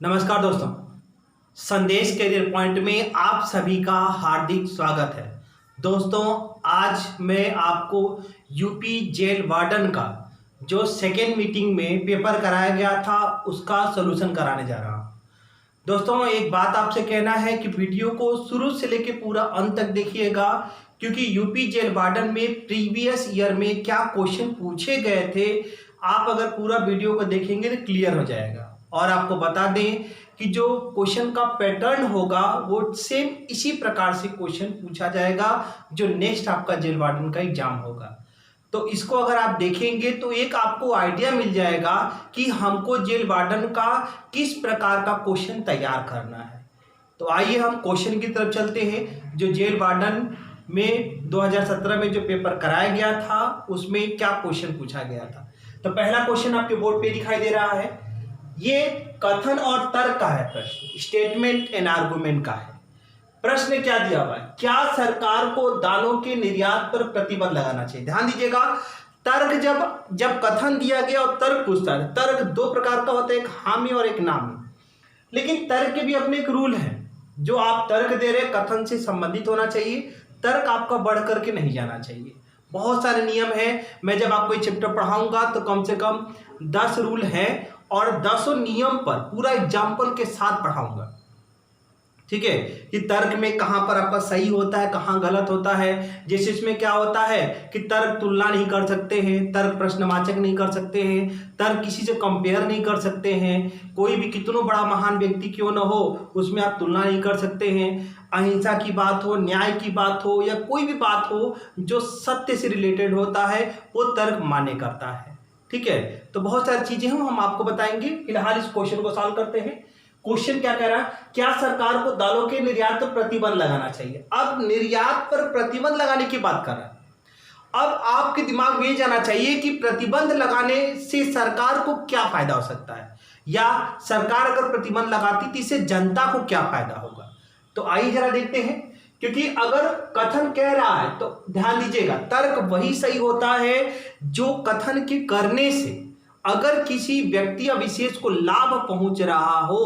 नमस्कार दोस्तों, संदेश करियर पॉइंट में आप सभी का हार्दिक स्वागत है। दोस्तों, आज मैं आपको यूपी जेल वार्डन का जो सेकेंड मीटिंग में पेपर कराया गया था उसका सलूशन कराने जा रहा हूँ। दोस्तों, एक बात आपसे कहना है कि वीडियो को शुरू से लेकर पूरा अंत तक देखिएगा, क्योंकि यूपी जेल वार्डन में प्रीवियस ईयर में क्या क्वेश्चन पूछे गए थे आप अगर पूरा वीडियो को देखेंगे तो क्लियर हो जाएगा। और आपको बता दें कि जो क्वेश्चन का पैटर्न होगा वो सेम इसी प्रकार से क्वेश्चन पूछा जाएगा जो नेक्स्ट आपका जेल वार्डन का एग्जाम होगा। तो इसको अगर आप देखेंगे तो एक आपको आइडिया मिल जाएगा कि हमको जेल वार्डन का किस प्रकार का क्वेश्चन तैयार करना है। तो आइए हम क्वेश्चन की तरफ चलते हैं। जो जेल वार्डन में 2017 में जो पेपर कराया गया था उसमें क्या क्वेश्चन पूछा गया था। तो पहला क्वेश्चन आपके बोर्ड पे दिखाई दे रहा है। ये कथन और तर्क का है प्रश्न, स्टेटमेंट एंड आर्गुमेंट का है। प्रश्न क्या दिया हुआ है, क्या सरकार को दालों के निर्यात पर प्रतिबंध लगाना चाहिए। ध्यान दीजिएगा, तर्क जब कथन दिया गया और तर्क पूछता है, तर्क दो प्रकार का होता है, एक हामी और एक नामी। लेकिन तर्क के भी अपने एक रूल है। जो आप तर्क दे रहे कथन से संबंधित होना चाहिए, तर्क आपका बढ़ करके नहीं जाना चाहिए। बहुत सारे नियम हैं, मैं जब आपको ये चैप्टर पढ़ाऊंगा तो कम से कम 10 रूल हैं और 10 नियम पर पूरा एग्जाम्पल के साथ पढ़ाऊंगा। ठीक है, कि तर्क में कहां पर आपका सही होता है, कहां गलत होता है। जैसे इसमें क्या होता है कि तर्क तुलना नहीं कर सकते हैं, तर्क प्रश्नवाचक नहीं कर सकते हैं, तर्क किसी से कंपेयर नहीं कर सकते हैं। कोई भी कितना बड़ा महान व्यक्ति क्यों ना हो उसमें आप तुलना नहीं कर सकते हैं। अहिंसा की बात हो, न्याय की बात हो या कोई भी बात हो जो सत्य से रिलेटेड होता है वो तर्क मान्य करता है। ठीक है, तो बहुत सारी चीजें हम आपको बताएंगे। फिलहाल इस क्वेश्चन को सॉल्व करते हैं। क्वेश्चन क्या कह रहा है, क्या सरकार को दालों के निर्यात पर प्रतिबंध लगाना चाहिए। अब निर्यात पर प्रतिबंध लगाने की बात कर रहा है। अब आपके दिमाग में ये जाना चाहिए कि प्रतिबंध लगाने से सरकार को क्या फायदा हो सकता है, या सरकार अगर प्रतिबंध लगाती तो इससे जनता को क्या फायदा होगा। तो आइए जरा देखते हैं, क्योंकि अगर कथन कह रहा है तो ध्यान दीजिएगा, तर्क वही सही होता है जो कथन के करने से अगर किसी व्यक्ति या विशेष को लाभ पहुंच रहा हो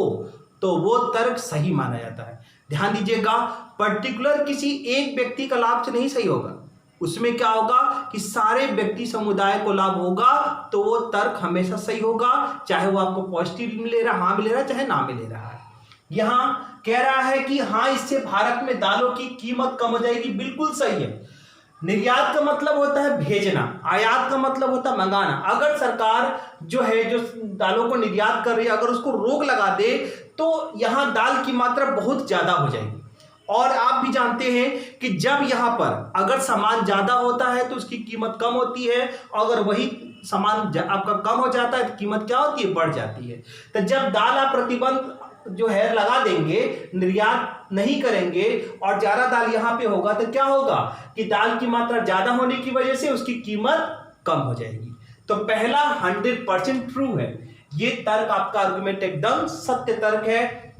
तो वो तर्क सही माना जाता है। ध्यान दीजिएगा, पर्टिकुलर किसी एक व्यक्ति का लाभ से नहीं सही होगा, उसमें क्या होगा कि सारे व्यक्ति समुदाय को लाभ होगा तो वो तर्क हमेशा सही होगा, चाहे वो आपको पॉजिटिव मिले रहा, हाँ मिले रहा, चाहे ना मिले रहा है। यहां कह रहा है कि हाँ इससे भारत में दालों की कीमत कम हो जाएगी, बिल्कुल सही है। निर्यात का मतलब होता है भेजना, आयात का मतलब होता है मंगाना। अगर सरकार जो है जो दालों को निर्यात कर रही है अगर उसको रोक लगा दे तो यहां दाल की मात्रा बहुत ज्यादा हो जाएगी। और आप भी जानते हैं कि जब यहां पर अगर सामान ज्यादा होता है तो उसकी कीमत कम होती है, अगर वही सामान आपका कम हो जाता है तो कीमत क्या होती है, बढ़ जाती है। तो जब दाल आप प्रतिबंध जो है लगा देंगे, निर्यात नहीं करेंगे और ज्यादा दाल यहां पे होगा तो क्या होगा कि दाल की मात्रा ज्यादा होने की वजह से उसकी कीमत कम हो जाएगी। तो पहला 100% ट्रू है, ये तर्क आपका आर्गुमेंट एकदम सत्य तर्क है।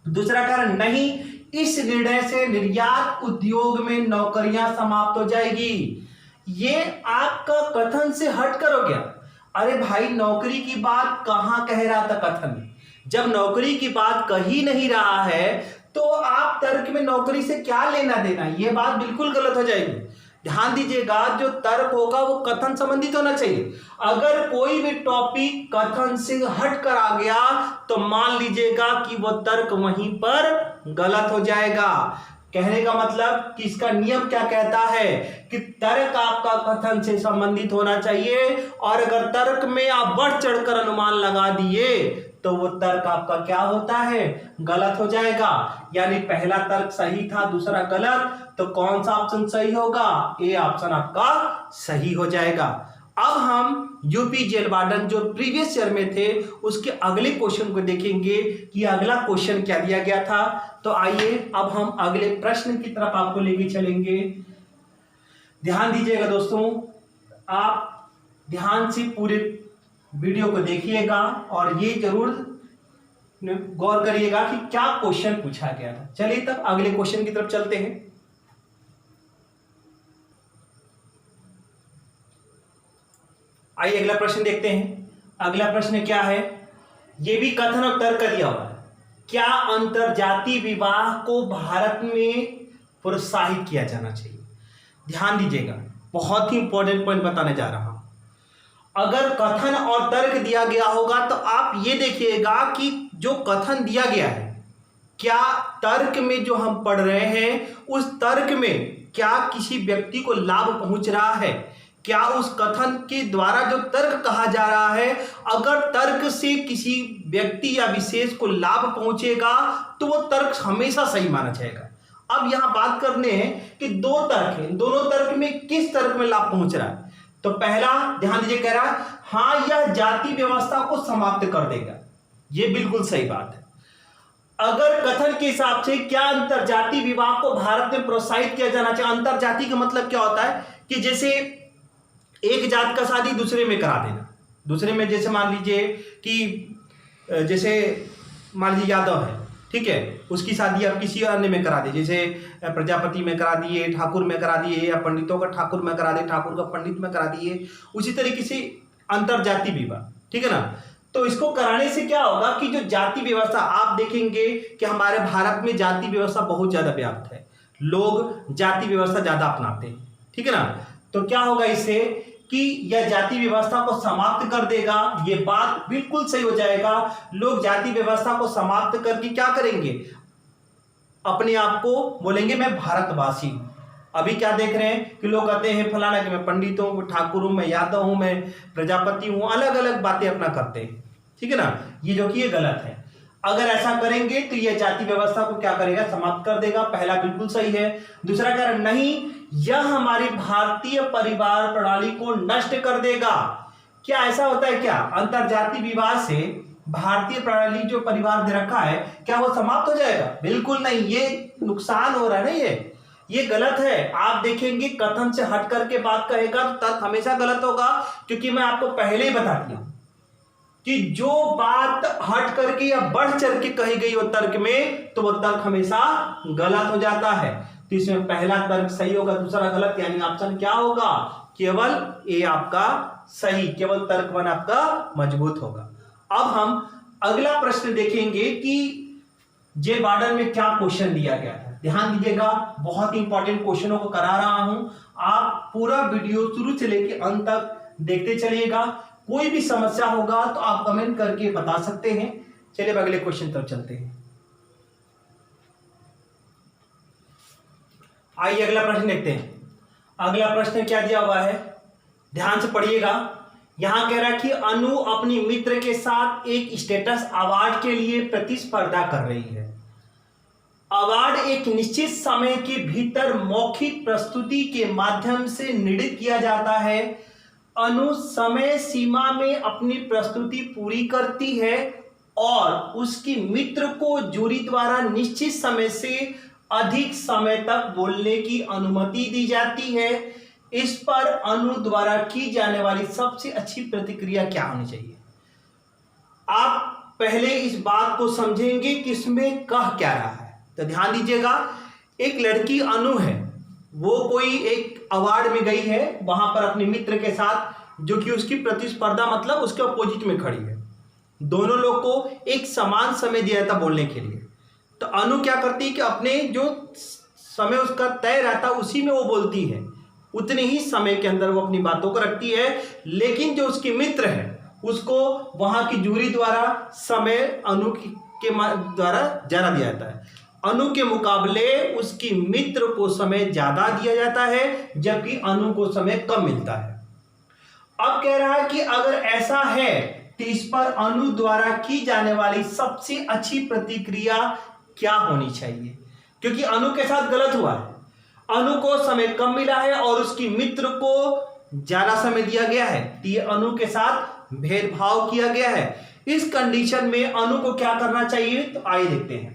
दूसरा कारण नहीं, इस निर्णय से निर्यात उद्योग में नौकरियां समाप्त हो जाएगी। ये आपका कथन से हटकर हो गया। अरे भाई, नौकरी की बात कहां कह रहा था कथन, जब नौकरी की बात कही नहीं रहा है तो आप तर्क में नौकरी से क्या लेना देना, यह बात बिल्कुल गलत हो जाएगी। ध्यान दीजिएगा, जो तर्क होगा वो कथन संबंधित होना चाहिए। अगर कोई भी टॉपिक कथन से हट कर आ गया तो मान लीजिएगा कि वो तर्क वहीं पर गलत हो जाएगा। कहने का मतलब कि इसका नियम क्या कहता है कि तर्क आपका कथन से संबंधित होना चाहिए, और अगर तर्क में आप बढ़ चढ़कर अनुमान लगा दिए तो वो तर्क आपका क्या होता है, गलत हो जाएगा। यानी पहला तर्क सही था, दूसरा गलत, तो कौन सा ऑप्शन सही होगा, ए ऑप्शन आपका सही हो जाएगा। अब हम यूपी जेल वार्डन जो प्रीवियस ईयर में थे उसके अगले क्वेश्चन को देखेंगे कि अगला क्वेश्चन क्या दिया गया था। तो आइए अब हम अगले प्रश्न की तरफ आपको लेके चलेंगे। ध्यान दीजिएगा दोस्तों, आप ध्यान से पूरे वीडियो को देखिएगा और ये जरूर गौर करिएगा कि क्या क्वेश्चन पूछा गया था। चलिए तब अगले क्वेश्चन की तरफ चलते हैं। आइए अगला प्रश्न देखते हैं। अगला प्रश्न क्या है ये भी कथन और तर्क दिया हुआ है। क्या अंतरजातीय विवाह को भारत में प्रोत्साहित किया जाना चाहिए? ध्यान दीजिएगा, बहुत ही इंपॉर्टेंट पॉइंट बताने जा रहा हूं। अगर कथन और तर्क दिया गया होगा तो आप ये देखिएगा कि जो कथन दिया गया है, क्या तर्क में जो हम पढ़ रहे हैं उस तर्क में क्या किसी व्यक्ति को लाभ पहुंच रहा है? क्या उस कथन के द्वारा जो तर्क कहा जा रहा है, अगर तर्क से किसी व्यक्ति या विशेष को लाभ पहुंचेगा तो वो तर्क हमेशा सही माना जाएगा। अब यहां बात करने हैं कि दो तर्क हैं, दोनों तर्क में किस तर्क में लाभ पहुंच रहा है। तो पहला ध्यान दीजिए, कह रहा है हां यह जाति व्यवस्था को समाप्त कर देगा। यह बिल्कुल सही बात है। अगर कथन के हिसाब से क्या अंतरजातीय विवाह को भारत में प्रोत्साहित किया जाना चाहिए? अंतरजातीय का मतलब क्या होता है कि जैसे एक जात का शादी दूसरे में करा देना, दूसरे में जैसे मान लीजिए कि जैसे मान लीजिए यादव है, ठीक है, उसकी शादी आप किसी अन्य में करा दीजिए, जैसे प्रजापति में करा दिए, ठाकुर में करा दिए, या पंडितों का ठाकुर में करा दिए, ठाकुर का पंडित में करा दिए, उसी तरीके से अंतरजातीय विवाह, ठीक है ना। तो इसको कराने से क्या होगा कि जो जाति व्यवस्था, आप देखेंगे कि हमारे भारत में जाति व्यवस्था बहुत ज्यादा व्याप्त है, लोग जाति व्यवस्था ज्यादा अपनाते हैं, ठीक है ना। तो क्या होगा इससे कि यह जाति व्यवस्था को समाप्त कर देगा। ये बात बिल्कुल सही हो जाएगा। लोग जाति व्यवस्था को समाप्त करके क्या करेंगे? अपने आप को बोलेंगे मैं भारतवासी हूं। अभी क्या देख रहे हैं कि लोग कहते हैं फलाना कि मैं पंडित हूं, ठाकुर हूं, मैं यादव हूं, मैं प्रजापति हूं, अलग अलग बातें अपना करते हैं, ठीक है ना। ये जो कि ये गलत है। अगर ऐसा करेंगे तो यह जाति व्यवस्था को क्या करेगा? समाप्त कर देगा। पहला बिल्कुल सही है। दूसरा कह रहा नहीं, यह हमारी भारतीय परिवार प्रणाली को नष्ट कर देगा। क्या ऐसा होता है क्या? अंतरजातीय विवाह से भारतीय प्रणाली जो परिवार दे रखा है, क्या वो समाप्त हो जाएगा? बिल्कुल नहीं, ये नुकसान हो रहा है ना, ये गलत है। आप देखेंगे कथन से हट करके बात कहेगा तो तर्क हमेशा गलत होगा, क्योंकि मैं आपको पहले ही बता दिया कि जो बात हट करके या बढ़ चढ़ के कही गई हो तर्क में, तो वो तर्क हमेशा गलत हो जाता है। तो इसमें पहला तर्क सही होगा, दूसरा गलत, यानी ऑप्शन क्या होगा? केवल ए आपका सही, केवल तर्क 1 आपका मजबूत होगा। अब हम अगला प्रश्न देखेंगे कि जे वार्डन में क्या क्वेश्चन दिया गया था। ध्यान दीजिएगा, बहुत ही इंपॉर्टेंट क्वेश्चनों को करा रहा हूं। आप पूरा वीडियो शुरू से लेकर अंत तक देखते चलिएगा। कोई भी समस्या होगा तो आप कमेंट करके बता सकते हैं। चलिए अगले क्वेश्चन तरफ चलते हैं। आइए अगला प्रश्न देखते हैं। अगला प्रश्न क्या दिया हुआ है, ध्यान से पढ़िएगा। यहां कह रहा है कि अनु अपनी मित्र के साथ एक स्टेटस अवार्ड के लिए प्रतिस्पर्धा कर रही है। अवार्ड एक निश्चित समय के भीतर मौखिक प्रस्तुति के माध्यम से निर्णीत किया जाता है। अनु समय सीमा में अपनी प्रस्तुति पूरी करती है और उसकी मित्र को जूरी द्वारा निश्चित समय से अधिक समय तक बोलने की अनुमति दी जाती है। इस पर अनु द्वारा की जाने वाली सबसे अच्छी प्रतिक्रिया क्या होनी चाहिए? आप पहले इस बात को समझेंगे कि इसमें कह क्या रहा है। तो ध्यान दीजिएगा, एक लड़की अनु है, वो कोई एक अवार्ड में गई है, वहां पर अपने मित्र के साथ, जो कि उसकी प्रतिस्पर्धा मतलब उसके अपोजिट में खड़ी है। दोनों लोग को एक समान समय दिया जाता बोलने के लिए। तो अनु क्या करती है कि अपने जो समय उसका तय रहता है उसी में वो बोलती है, उतने ही समय के अंदर वो अपनी बातों को रखती है। लेकिन जो उसकी मित्र है उसको वहां की जूरी द्वारा समय अनु के द्वारा ज्यादा दिया जाता है। अनु के मुकाबले उसकी मित्र को समय ज्यादा दिया जाता है, जबकि अनु को समय कम मिलता है। अब कह रहा है कि अगर ऐसा है तो इस पर अनु द्वारा की जाने वाली सबसे अच्छी प्रतिक्रिया क्या होनी चाहिए? क्योंकि अनु के साथ गलत हुआ है, अनु को समय कम मिला है और उसकी मित्र को ज्यादा समय दिया गया है, तो ये अनु के साथ भेदभाव किया गया है। इस कंडीशन में अनु को क्या करना चाहिए? तो आइए देखते हैं।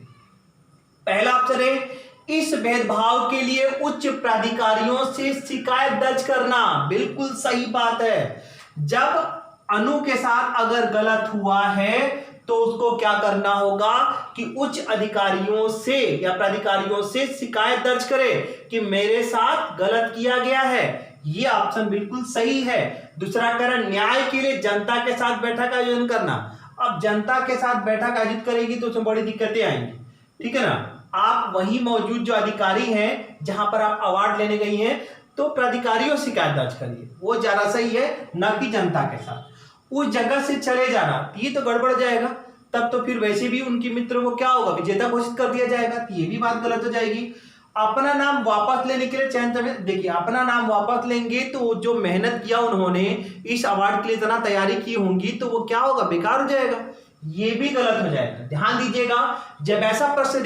पहला ऑप्शन है, इस भेदभाव के लिए उच्च प्राधिकारियों से शिकायत दर्ज करना। बिल्कुल सही बात है। जब अनु के साथ अगर गलत हुआ है तो उसको क्या करना होगा कि उच्च अधिकारियों से या प्राधिकारियों से शिकायत दर्ज करे कि मेरे साथ गलत किया गया है। ये ऑप्शन बिल्कुल सही है। दूसरा कारण, न्याय के लिए जनता के साथ बैठक का आयोजन करना। अब जनता के साथ बैठक आयोजित करेगी तो उसमें बड़ी दिक्कतें आएंगी, ठीक है ना। आप वही मौजूद जो अधिकारी हैं जहां पर आप अवार्ड लेने गई हैं, तो प्राधिकारियों शिकायत दर्ज करिए, वो ज्यादा सही है, न कि जनता के साथ। उस जगह से चले जाना ये तो गड़बड़ जाएगा, तब तो फिर वैसे भी उनके मित्रों को क्या होगा, विजेता घोषित कर दिया जाएगा, तो ये भी बात गलत हो जाएगी। अपना नाम वापस लेने के लिए चयन समिति, देखिए अपना नाम वापस लेंगे तो जो मेहनत किया उन्होंने इस अवार्ड के लिए इतना तैयारी की होंगी, तो वो क्या होगा, बेकार हो जाएगा, ये भी गलत हो जाएगा। ध्यान दीजिएगा, जब ऐसा प्रश्न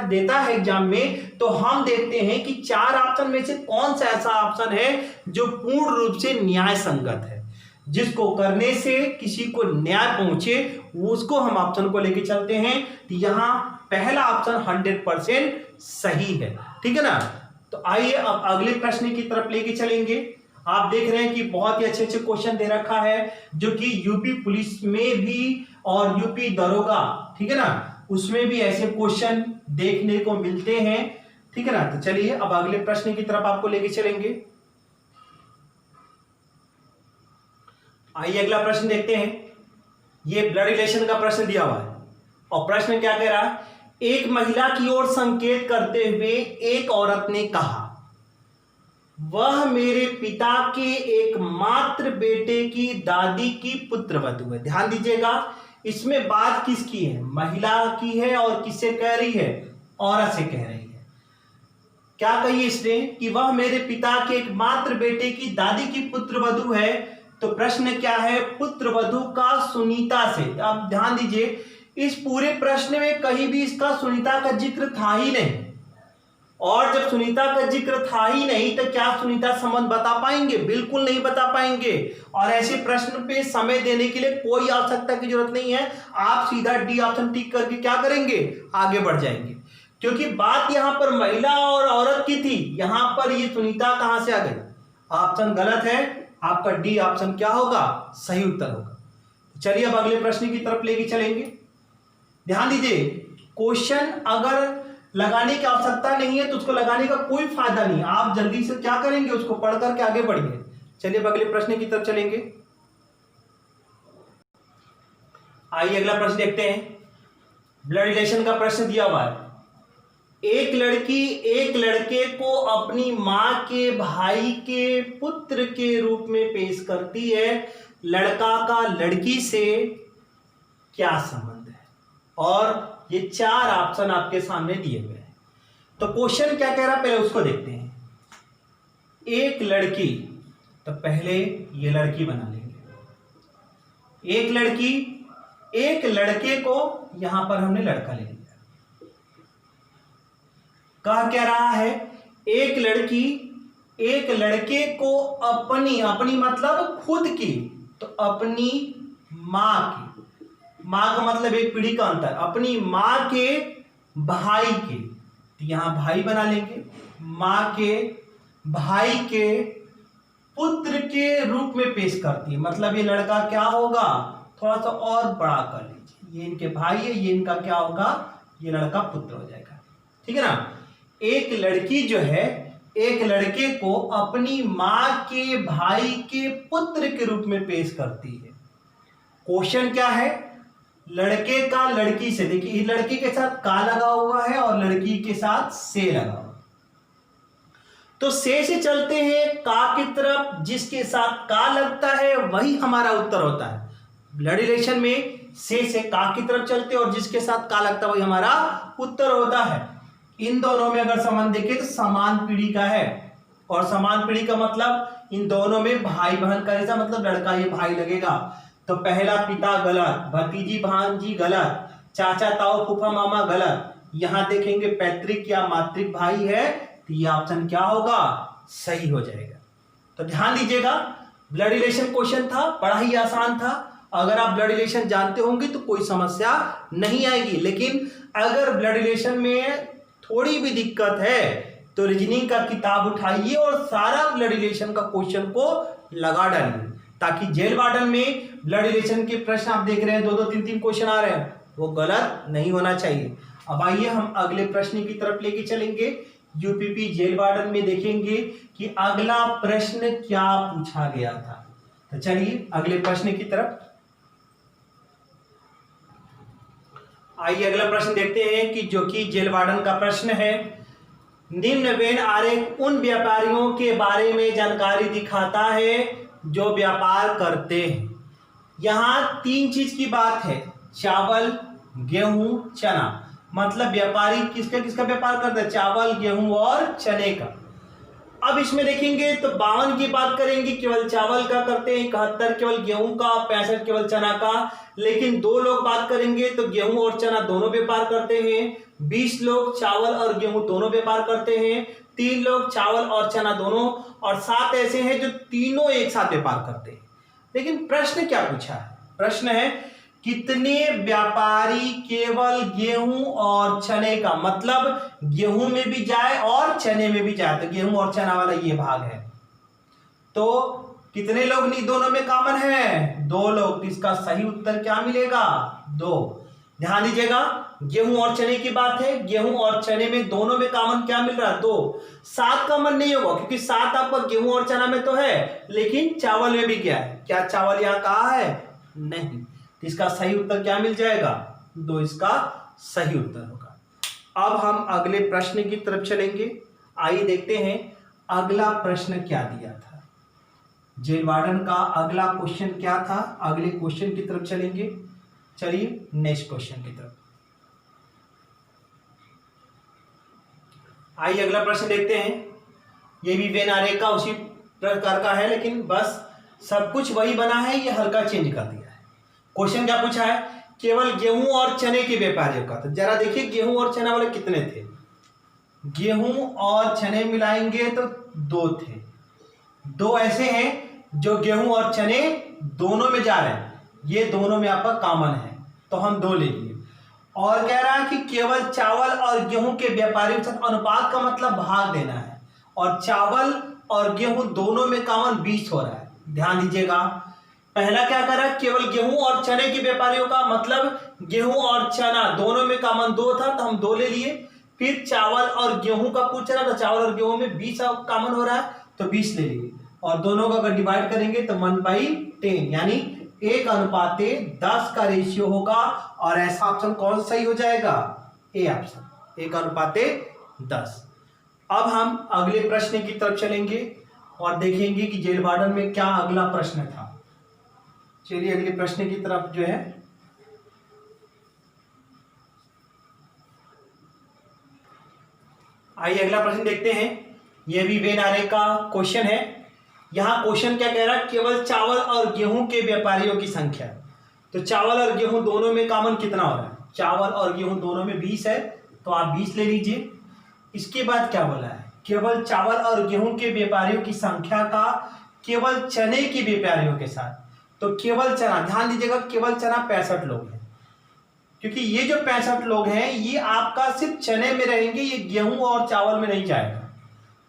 देता है एग्जाम में, तो हम देखते हैं कि 4 ऑप्शन में से कौन सा ऐसा ऑप्शन है जो पूर्ण रूप से न्याय संगत है, जिसको करने से किसी को न्याय पहुंचे, उसको हम ऑप्शन को लेके चलते हैं। तो यहां पहला ऑप्शन 100% सही है, ठीक है ना। तो आइए अब अगले प्रश्न की तरफ लेके चलेंगे। आप देख रहे हैं कि बहुत ही अच्छे अच्छे क्वेश्चन दे रखा है, जो कि यूपी पुलिस में भी और यूपी दरोगा, ठीक है ना, उसमें भी ऐसे क्वेश्चन देखने को मिलते हैं, ठीक है ना। तो चलिए अब अगले प्रश्न की तरफ आपको लेके चलेंगे। आइए अगला प्रश्न देखते हैं। ये ब्लड रिलेशन का प्रश्न दिया हुआ है और प्रश्न क्या कह रहा है, एक महिला की ओर संकेत करते हुए एक औरत ने कहा, वह मेरे पिता के एकमात्र बेटे की दादी की पुत्रवधू है। ध्यान दीजिएगा, इसमें बात किसकी है, महिला की है, और किससे कह रही है, औरत से कह रही है। क्या कही इसने कि वह मेरे पिता के एकमात्र बेटे की दादी की पुत्रवधू है। तो प्रश्न क्या है, पुत्रवधू का सुनीता से। अब ध्यान दीजिए, इस पूरे प्रश्न में कहीं भी इसका सुनीता का जिक्र था ही नहीं, और जब सुनीता का जिक्र था ही नहीं तो क्या सुनीता संबंध बता पाएंगे, बिल्कुल नहीं बता पाएंगे। और ऐसे प्रश्न पे समय देने के लिए कोई आवश्यकता की जरूरत नहीं है, आप सीधा डी ऑप्शन टिक करके क्या करेंगे, आगे बढ़ जाएंगे, क्योंकि बात यहां पर महिला और औरत की थी, यहां पर ये सुनीता कहां से आ गई, ऑप्शन गलत है, आपका डी ऑप्शन क्या होगा, सही उत्तर होगा। चलिए अब अगले प्रश्न की तरफ लेके चलेंगे। ध्यान दीजिए, क्वेश्चन अगर लगाने की आवश्यकता नहीं है तो उसको लगाने का कोई फायदा नहीं, आप जल्दी से क्या करेंगे, उसको पढ़ करके आगे बढ़िए। चलिए अब अगले प्रश्न की तरफ चलेंगे। आइए अगला प्रश्न देखते हैं। ब्लड रिलेशन का प्रश्न दिया हुआ है, एक लड़की एक लड़के को अपनी मां के भाई के पुत्र के रूप में पेश करती है, लड़का का लड़की से क्या संबंध है। और ये 4 ऑप्शन आपके सामने दिए हुए हैं। तो क्वेश्चन क्या कह रहा है, पहले उसको देखते हैं। एक लड़की, तो पहले ये लड़की बना लेंगे, एक लड़की एक लड़के को, यहां पर हमने लड़का ले लिया। कहा क्या रहा है, एक लड़की एक लड़के को अपनी मतलब खुद की, तो अपनी मां की, मां का मतलब एक पीढ़ी का अंतर, अपनी मां के भाई के, तो यहां भाई बना लेंगे, मां के भाई के पुत्र के रूप में पेश करती है, मतलब ये लड़का क्या होगा, थोड़ा सा और बड़ा कर लीजिए, ये इनके भाई है, ये इनका क्या होगा, ये लड़का पुत्र हो जाएगा, ठीक है ना। एक लड़की जो है एक लड़के को अपनी मां के भाई के पुत्र के रूप में पेश करती है। क्वेश्चन क्या है, लड़के का लड़की से, देखिए लड़की के साथ का लगा हुआ है और लड़की के साथ से लगा हुआ, तो से चलते हैं का की तरफ, जिसके साथ का लगता है वही हमारा उत्तर होता है। ब्लड रिलेशन में से का की तरफ चलते और जिसके साथ का लगता है वही हमारा उत्तर होता है। इन दोनों में अगर संबंध देखें तो समान पीढ़ी का है, और समान पीढ़ी का मतलब इन दोनों में भाई बहन का ऐसा मतलब लड़का ये भाई लगेगा। तो पहला पिता गलत, भतीजी भांजी गलत, चाचा ताऊ फूफा मामा गलत, यहां देखेंगे पैतृक या मातृक भाई है, तो ये ऑप्शन क्या होगा, सही हो जाएगा। तो ध्यान दीजिएगा, ब्लड रिलेशन क्वेश्चन था, बड़ा ही आसान था, अगर आप ब्लड रिलेशन जानते होंगे तो कोई समस्या नहीं आएगी। लेकिन अगर ब्लड रिलेशन में थोड़ी भी दिक्कत है तो रीजनिंग का किताब उठाइए और सारा ब्लड रिलेशन का क्वेश्चन को लगा डालिए, ताकि जेल वार्डन में ब्लड रिलेशन के प्रश्न आप देख रहे हैं 2-2 3-3 क्वेश्चन आ रहे हैं, वो गलत नहीं होना चाहिए। अब आइए हम अगले प्रश्न की तरफ लेके चलेंगे। यूपीपी जेल वार्डन में देखेंगे कि अगला प्रश्न क्या पूछा गया था। तो चलिए अगले प्रश्न की तरफ। आइए अगला प्रश्न देखते हैं कि जो कि जेल वार्डन का प्रश्न है। निम्न वेन आरेख उन व्यापारियों के बारे में जानकारी दिखाता है जो व्यापार करते हैं। यहाँ तीन चीज की बात है, चावल, गेहूं, चना। मतलब व्यापारी किसका किसका व्यापार करते हैं? चावल, गेहूं और चने का। अब इसमें देखेंगे तो 52 की बात करेंगे केवल चावल का करते हैं, 71 केवल गेहूं का, 65 केवल चना का। लेकिन दो लोग बात करेंगे तो गेहूं और चना दोनों व्यापार करते हैं। 20 लोग चावल और गेहूं दोनों व्यापार करते हैं। 3 लोग चावल और चना दोनों, और 7 ऐसे हैं जो तीनों एक साथ व्यापार करते हैं। लेकिन प्रश्न क्या पूछा है? प्रश्न है कितने व्यापारी केवल गेहूं और चने का, मतलब गेहूं में भी जाए और चने में भी जाए, तो गेहूं और चना वाला ये भाग है। तो कितने लोग नहीं दोनों में कॉमन है? 2 लोग। इसका सही उत्तर क्या मिलेगा? 2। ध्यान दीजिएगा, गेहूं और चने की बात है। गेहूं और चने में दोनों में कॉमन क्या मिल रहा है? 2। 7 कॉमन नहीं होगा क्योंकि 7 आपका गेहूं और चना में तो है, लेकिन चावल में भी क्या है? क्या चावल यहां कहा है? नहीं। इसका सही उत्तर क्या मिल जाएगा? 2 इसका सही उत्तर होगा। अब हम अगले प्रश्न की तरफ चलेंगे। आइए देखते हैं अगला प्रश्न क्या दिया था। जेल वार्डन का अगला क्वेश्चन क्या था? अगले क्वेश्चन की तरफ चलेंगे। चलिए नेक्स्ट क्वेश्चन की तरफ आइए, अगला प्रश्न देखते हैं। ये भी वेन आरेख का उसी प्रकार का है, लेकिन बस सब कुछ वही बना है, ये हल्का चेंज कर दिया है। क्वेश्चन क्या पूछा है? केवल गेहूं और चने के व्यापारियों का। तो जरा देखिए गेहूं और चना वाले कितने थे? गेहूं और चने मिलाएंगे तो 2 थे। 2 ऐसे हैं जो गेहूं और चने दोनों में जा रहे हैं, ये दोनों में आपका कॉमन है, तो हम 2 ले लिए। और कह रहा है कि केवल चावल और गेहूं के व्यापारियों के साथ अनुपात का मतलब भाग देना है, और चावल और गेहूं दोनों में कॉमन 20 हो रहा है। ध्यान दीजिएगा, पहला क्या कर रहा है? केवल गेहूं और चने के व्यापारियों का, मतलब गेहूं और चना दोनों में कॉमन 2 था, तो हम 2 ले लिए। फिर चावल और गेहूं का पूछ रहा, तो चावल और गेहूं में 20 कॉमन हो रहा है, तो 20 ले लिए। और दोनों का अगर डिवाइड करेंगे तो 1/10, यानी 1:10 का रेशियो होगा। और ऐसा ऑप्शन कौन सही हो जाएगा? A option, 1:10। अब हम अगले प्रश्न की तरफ चलेंगे और देखेंगे कि जेल वार्डन में क्या अगला प्रश्न था। चलिए अगले प्रश्न की तरफ जो है, आइए अगला प्रश्न देखते हैं। यह भी वेन आरेख का क्वेश्चन है। यहां क्वेश्चन क्या कह रहा है? केवल चावल और गेहूं के व्यापारियों की संख्या। तो चावल और गेहूं दोनों में कॉमन कितना हो रहा है? चावल और गेहूं दोनों में 20 है, तो आप 20 ले लीजिए। इसके बाद क्या बोला है? केवल चावल और गेहूं के व्यापारियों की संख्या का केवल चने के व्यापारियों के साथ। तो केवल चना, ध्यान दीजिएगा, केवल चना 65 लोग हैं, क्योंकि ये जो 65 लोग हैं ये आपका सिर्फ चने में रहेंगे, ये गेहूं और चावल में नहीं जाएगा।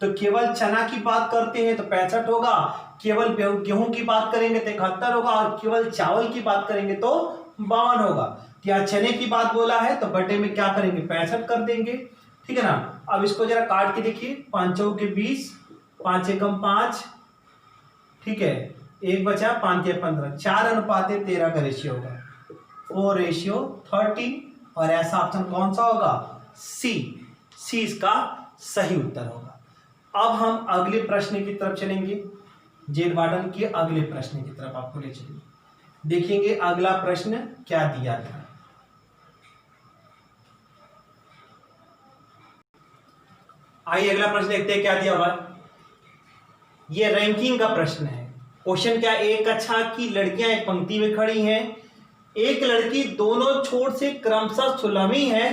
तो केवल चना की बात करते हैं तो 65 होगा, केवल गेहूं की बात करेंगे तो 71 होगा, और केवल चावल की बात करेंगे तो 52 होगा। क्या चने की बात बोला है तो बटे में क्या करेंगे? 65 कर देंगे, ठीक है ना। अब इसको जरा काट के देखिए, 5 चौके 20, 5 एकम 5, ठीक है, 1 बचा, 5 के 15, 4:13 का रेशियो होगा, 4:30। और ऐसा ऑप्शन कौन सा होगा? सी इसका सही उत्तर होगा। अब हम अगले प्रश्न की तरफ चलेंगे। जेल वार्डन के अगले प्रश्न की तरफ आपको ले चलेंगे, देखेंगे अगला प्रश्न क्या दिया था। आइए अगला प्रश्न देखते हैं क्या दिया हुआ। ये रैंकिंग का प्रश्न है। क्वेश्चन क्या? एक कक्षा की लड़कियां एक पंक्ति में खड़ी हैं, एक लड़की दोनों छोर से क्रमशः 16वीं है,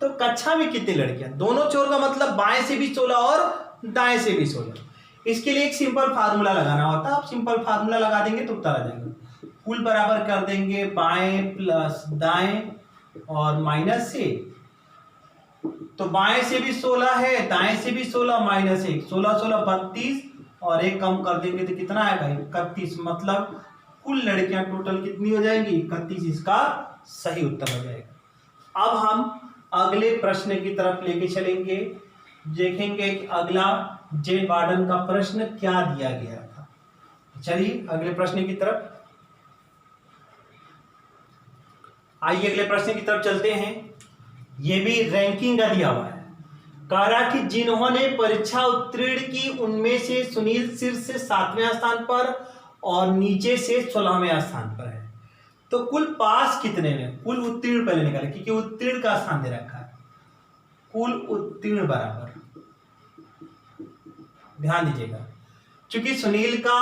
तो कक्षा में कितनी लड़कियां? दोनों छोर का मतलब बाएं से भी 16 और दाएं से भी 16। इसके लिए एक सिंपल फार्मूला लगाना होता है, आप सिंपल फार्मूला लगा देंगे तो उत्तर आ जाएगा। कुल बराबर कर देंगे बाएं प्लस दाएं और माइनस से, तो बाएं से भी 16 है, दाएं से भी 16, -1, 16 16 32, और 1 कम कर देंगे तो कितना आएगा? 31। मतलब कुल लड़कियां टोटल कितनी हो जाएंगी? 31 इसका सही उत्तर हो जाएगा। अब हम अगले प्रश्न की तरफ लेके चलेंगे, देखेंगे कि अगला जेल वार्डन का प्रश्न क्या दिया गया था। चलिए अगले प्रश्न की तरफ। आइए अगले प्रश्न की तरफ चलते हैं। ये भी रैंकिंग का दिया हुआ है। कह रहा कि जिन्होंने परीक्षा उत्तीर्ण की उनमें से सुनील शीर्ष से 7वें स्थान पर और नीचे से 16वें स्थान पर है। तो कुल पास कितने में, कुल उत्तीर्ण पहले निकाले क्योंकि उत्तीर्ण का स्थान दे रखा है। कुल उत्तीर्ण बराबर, ध्यान दीजिएगा, क्योंकि सुनील का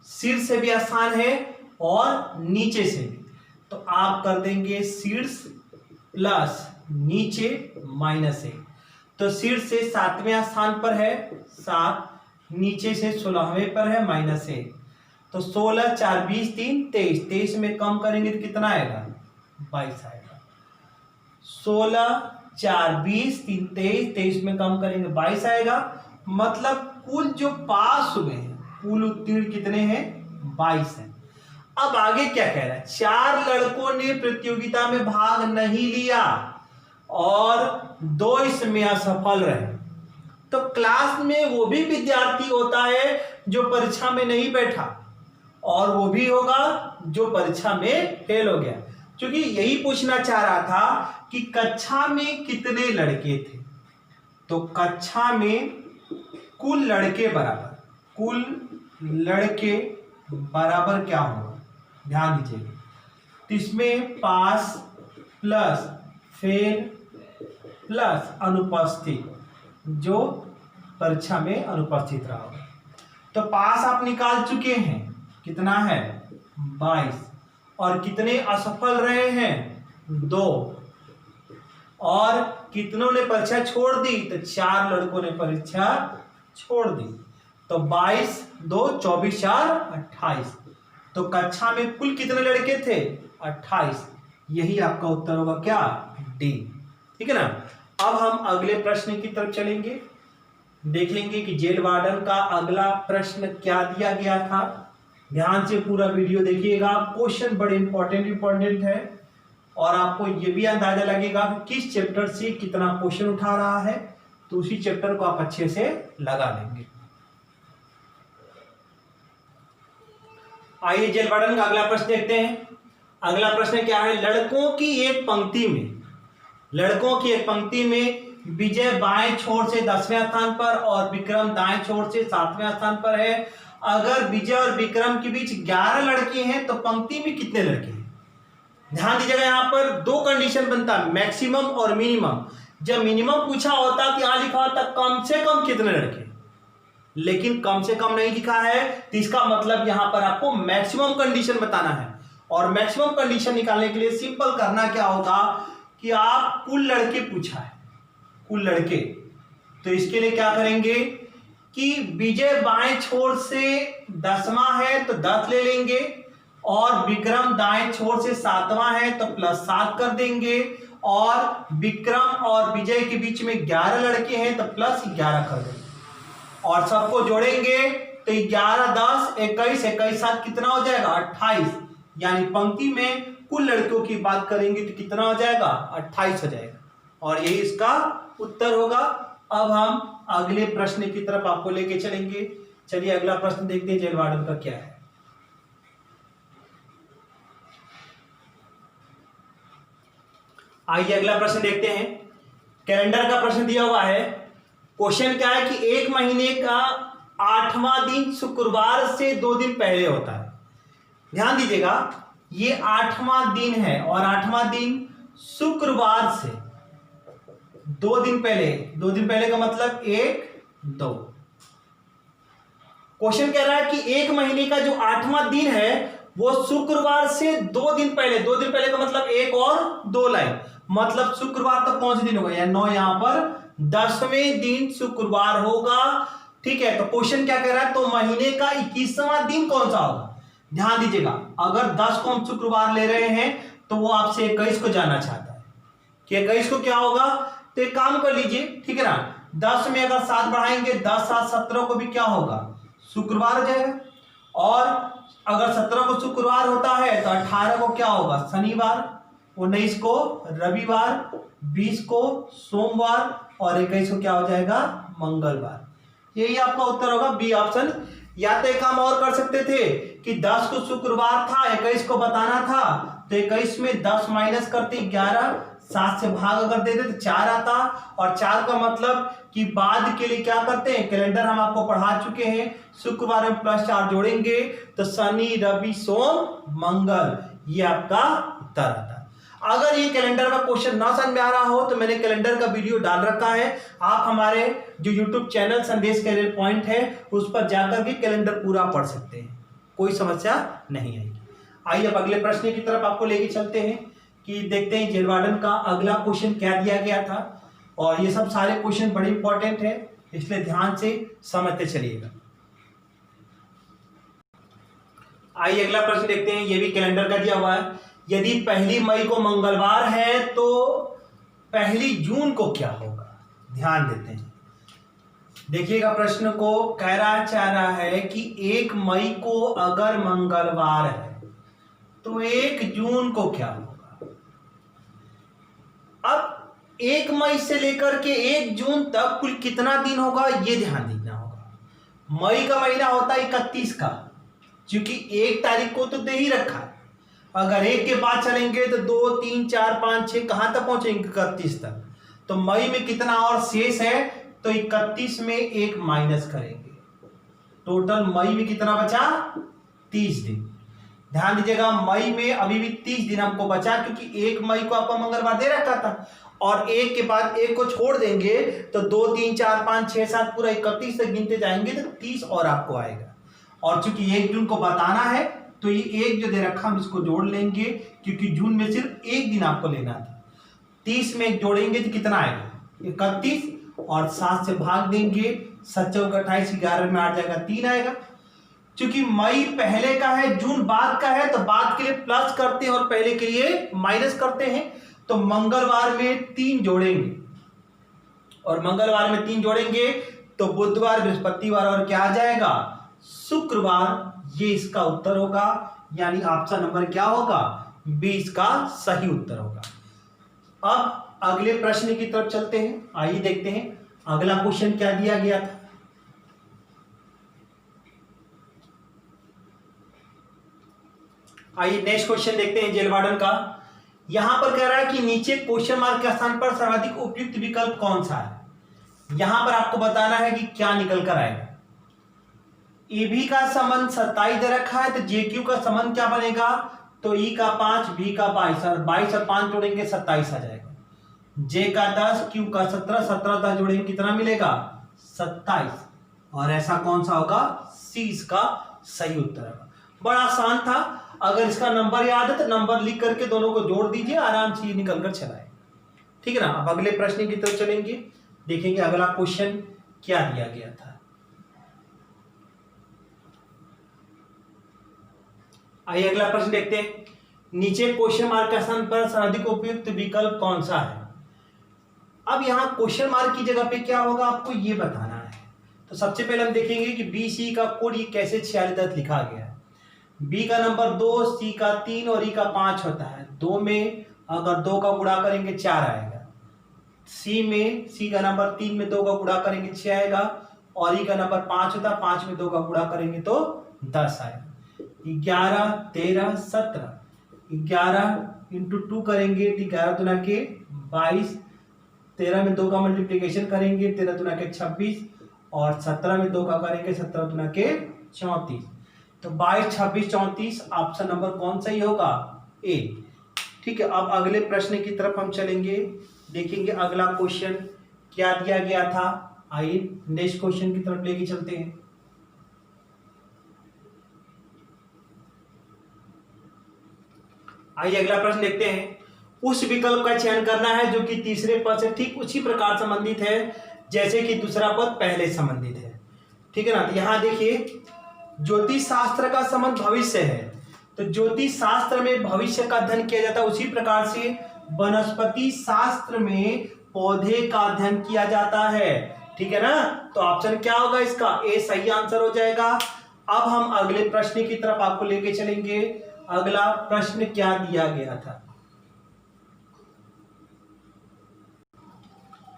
शीर्ष से भी स्थान है और नीचे से भी, तो आप कर देंगे शीर्ष प्लस नीचे -1। तो शीर्ष से 7वें स्थान पर है 7, नीचे से 16वें पर है -1। तो 16 4 20 3 23, 23 में कम करेंगे तो कितना आएगा, 22 आएगा। 16 4 20 3 23, 23 में कम करेंगे 22 आएगा। मतलब कुल जो पास हुए हैं, कुल उत्तीर्ण कितने हैं, 22 हैं। अब आगे क्या कह रहा है, 4 लड़कों ने प्रतियोगिता में भाग नहीं लिया और 2 इसमें असफल रहे। तो क्लास में वो भी विद्यार्थी होता है जो परीक्षा में नहीं बैठा, और वो भी होगा जो परीक्षा में फेल हो गया। क्योंकि यही पूछना चाह रहा था कि कक्षा में कितने लड़के थे। तो कक्षा में कुल लड़के बराबर, कुल लड़के बराबर क्या होगा, ध्यान दीजिएगा। तो इसमें पास प्लस फेल प्लस अनुपस्थित, जो परीक्षा में अनुपस्थित रहा होगा। तो पास आप निकाल चुके हैं, कितना है 22, और कितने असफल रहे हैं 2, और कितनों ने परीक्षा छोड़ दी, तो 4 लड़कों ने परीक्षा छोड़ दी। तो 22 2 24 4 28। तो कक्षा में कुल कितने लड़के थे, 28। यही आपका उत्तर होगा क्या, डी। ठीक है ना। अब हम अगले प्रश्न की तरफ चलेंगे, देख लेंगे कि जेल वार्डन का अगला प्रश्न क्या दिया गया था। ध्यान से पूरा वीडियो देखिएगा, क्वेश्चन बड़े इंपॉर्टेंट है और आपको ये भी अंदाजा लगेगा कि किस चैप्टर से कितना क्वेश्चन उठा रहा है, तो उसी चैप्टर को आप अच्छे से लगा लेंगे। आइए जेल वार्डन का अगला प्रश्न देखते हैं। अगला प्रश्न क्या है, लड़कों की एक पंक्ति में विजय बाएं छोर से 10वें स्थान पर और विक्रम दाएं छोर से 7वें स्थान पर है। अगर विजय और विक्रम के बीच 11 लड़के हैं तो पंक्ति में कितने लड़के हैं। ध्यान दीजिएगा, यहां पर 2 कंडीशन बनता है, मैक्सिमम और मिनिमम। जब मिनिमम पूछा होता तो यहां लिखा होता कम से कम कितने लड़के, लेकिन कम से कम नहीं लिखा है, तो इसका मतलब यहां पर आपको मैक्सिमम कंडीशन बताना है। और मैक्सिमम कंडीशन निकालने के लिए सिंपल करना क्या होगा कि आप कुल लड़के पूछा है, कुल लड़के, तो इसके लिए क्या करेंगे कि विजय बाएं छोर से 10वां है तो 10 ले लेंगे, और विक्रम दाएं छोर से 7वां है तो +7 कर देंगे, और विक्रम और विजय के बीच में 11 लड़के हैं तो +11 कर देंगे, और सबको जोड़ेंगे तो 11 10 21 21 7 कितना हो जाएगा 28। यानी पंक्ति में कुल लड़कों की बात करेंगे तो कितना हो जाएगा 28 हो जाएगा, और यही इसका उत्तर होगा। अब हम अगले प्रश्न की तरफ आपको लेके चलेंगे। चलिए अगला प्रश्न देखते हैं जेल वार्डन का क्या है। आइए अगला प्रश्न देखते हैं। कैलेंडर का प्रश्न दिया हुआ है। क्वेश्चन क्या है कि एक महीने का 8वां दिन शुक्रवार से 2 दिन पहले होता है। ध्यान दीजिएगा, ये 8वां दिन है और 8वां दिन शुक्रवार से 2 दिन पहले। 2 दिन पहले का मतलब 1 2। क्वेश्चन कह रहा है कि एक महीने का जो 8वां दिन है वो शुक्रवार से 2 दिन पहले। 2 दिन पहले का मतलब 1 और 2 लाइन, मतलब शुक्रवार तक कौन से दिन होगा, या 9 यहां पर 10वें दिन शुक्रवार होगा। ठीक है, तो क्वेश्चन क्या कह रहा है, तो महीने का 21वां दिन कौन सा होगा। ध्यान दीजिएगा, अगर 10 को हम शुक्रवार ले रहे हैं तो वो आपसे 21 को जानना चाहता है कि 21 को क्या होगा। तो एक काम कर लीजिए, ठीक है ना, 10 में अगर 7 बढ़ाएंगे 10 7 17 को भी क्या होगा, शुक्रवार हो जाएगा। और अगर 17 को शुक्रवार होता है तो 18 को क्या होगा, शनिवार, 19 को रविवार, 20 को सोमवार, और 21 को क्या हो जाएगा, मंगलवार। यही आपका उत्तर होगा, बी ऑप्शन। या तो एक काम और कर सकते थे कि 10 को शुक्रवार था, 21 को बताना था, तो 21 में 10 माइनस करते 11, 7 से भाग अगर देते तो 4 आता, और 4 का मतलब कि बाद के लिए क्या करते हैं, कैलेंडर हम आपको पढ़ा चुके हैं, शुक्रवार में +4 जोड़ेंगे तो शनि रवि सोम मंगल, ये आपका उत्तर आता है। अगर ये कैलेंडर का क्वेश्चन ना समझ में आ रहा हो तो मैंने कैलेंडर का वीडियो डाल रखा है, आप हमारे जो यूट्यूब चैनल संदेश कैरियर पॉइंट है उस पर जाकर भी कैलेंडर पूरा पढ़ सकते हैं, कोई समस्या नहीं आएगी। आइए अब अगले प्रश्न की तरफ आपको लेके चलते हैं कि देखते हैं जेल वार्डन का अगला क्वेश्चन क्या दिया गया था, और ये सब सारे क्वेश्चन बड़े इंपॉर्टेंट है, इसलिए ध्यान से समझते चलिएगा। आइए अगला प्रश्न देखते हैं, ये भी कैलेंडर का दिया हुआ है। यदि 1 मई को मंगलवार है तो 1 जून को क्या होगा, ध्यान देते हैं। देखिएगा प्रश्न को, चाह रहा है कि 1 मई को अगर मंगलवार है तो 1 जून को क्या होगा। अब 1 मई से लेकर के 1 जून तक कुल कितना दिन होगा ये ध्यान देना होगा। मई का महीना होता है 31 का, क्योंकि 1 तारीख को तो दे ही रखा है, अगर 1 के बाद चलेंगे तो 2 3 4 5 6 कहां तक पहुंचेंगे, 31 तक। तो मई में कितना और शेष है, तो 31 में 1 माइनस करेंगे, टोटल मई में कितना बचा, 30 दिन। ध्यान दीजिएगा, मई में अभी भी 30 दिन हमको बचा, क्योंकि 1 मई को आपका मंगलवार दे रखा था, और 1 के बाद 1 को छोड़ देंगे तो 2 3 4 5 6 7 पूरा 31 तक गिनते जाएंगे तो 30 और आपको आएगा। और चूंकि 1 जून को बताना है तो ये 1 जो दे रखा हम इसको जोड़ लेंगे, क्योंकि जून में सिर्फ 1 दिन आपको लेना था। 30 में 1 जोड़ेंगे तो कितना आएगा, 31, और 7 से भाग देंगे, 7 चौक 28, 11 में 8 जाएगा, 3 आएगा। क्योंकि मई पहले का है, जून बाद का है, तो बाद के लिए प्लस करते हैं और पहले के लिए माइनस करते हैं। तो मंगलवार में 3 जोड़ेंगे, और मंगलवार में 3 जोड़ेंगे तो बुधवार, बृहस्पतिवार और क्या आ जाएगा, शुक्रवार, ये इसका उत्तर होगा। यानी ऑप्शन नंबर क्या होगा, 20 का सही उत्तर होगा। अब अगले प्रश्न की तरफ चलते हैं, आइए देखते हैं अगला क्वेश्चन क्या दिया गया था। आइए नेक्स्ट क्वेश्चन देखते हैं जेल वार्डन का। यहां पर कह रहा है कि नीचे क्वेश्चन मार्क के स्थान पर सर्वाधिक उपयुक्त विकल्प कौन सा है। यहां पर आपको बताना है कि क्या निकल कर आएगा। EB का संबंध 27 दे रखा है, तो JQ का संबंध क्या बनेगा, तो E का 5, B का 22, और 22 और 5 जोड़ेंगे 27 आ जाएगा। J का 10, Q का 17, 17 10 जोड़ेंगे कितना मिलेगा, 27, और ऐसा कौन सा होगा, C इसका सही उत्तर होगा। बड़ा आसान था, अगर इसका नंबर याद है तो नंबर लिख करके दोनों को जोड़ दीजिए, आराम से ये निकल कर चलाए, ठीक है ना। अब अगले प्रश्न की तरफ चलेंगे, देखेंगे अगला क्वेश्चन क्या दिया गया था। आइए अगला प्रश्न देखते हैं, नीचे क्वेश्चन मार्क के स्थान पर सर्वाधिक उपयुक्त विकल्प कौन सा है। अब यहां क्वेश्चन मार्क की जगह पे क्या होगा आपको ये बताना है। तो सबसे पहले हम देखेंगे कि BC का कोड ये कैसे 46 लिखा गया है। B का नंबर 2, C का 3 और E का 5 होता है। 2 में अगर 2 का गुणा करेंगे 4 आएगा, C का नंबर 3 में 2 का गुणा करेंगे 6 आएगा, और E का नंबर 5 होता है, 5 में 2 का गुणा करेंगे तो 10 आएगा। 11 13 17, 11 इंटू 2 करेंगे तो 11 दुना के 22, 13 में 2 का मल्टीप्लीकेशन करेंगे 13 दुना के 26, और 17 में 2 का करेंगे 17 दुना के 34। तो 22 26 34 ऑप्शन नंबर कौन सा ही होगा, ए। ठीक है, अब अगले प्रश्न की तरफ हम चलेंगे, देखेंगे अगला क्वेश्चन क्या दिया गया था। आइए नेक्स्ट क्वेश्चन की तरफ लेके चलते हैं। आइए अगला प्रश्न देखते हैं, उस विकल्प का चयन करना है जो कि तीसरे पद से ठीक उसी प्रकार संबंधित है जैसे कि दूसरा पद पहले संबंधित है, ठीक है ना। तो यहां देखिए, ज्योतिष शास्त्र का संबंध भविष्य है, तो ज्योतिष शास्त्र में भविष्य का अध्ययन किया जाता है, उसी प्रकार से वनस्पति शास्त्र में पौधे का अध्ययन किया जाता है, ठीक है ना। तो ऑप्शन क्या होगा इसका, ए सही आंसर हो जाएगा। अब हम अगले प्रश्न की तरफ आपको लेके चलेंगे। अगला प्रश्न क्या दिया गया था,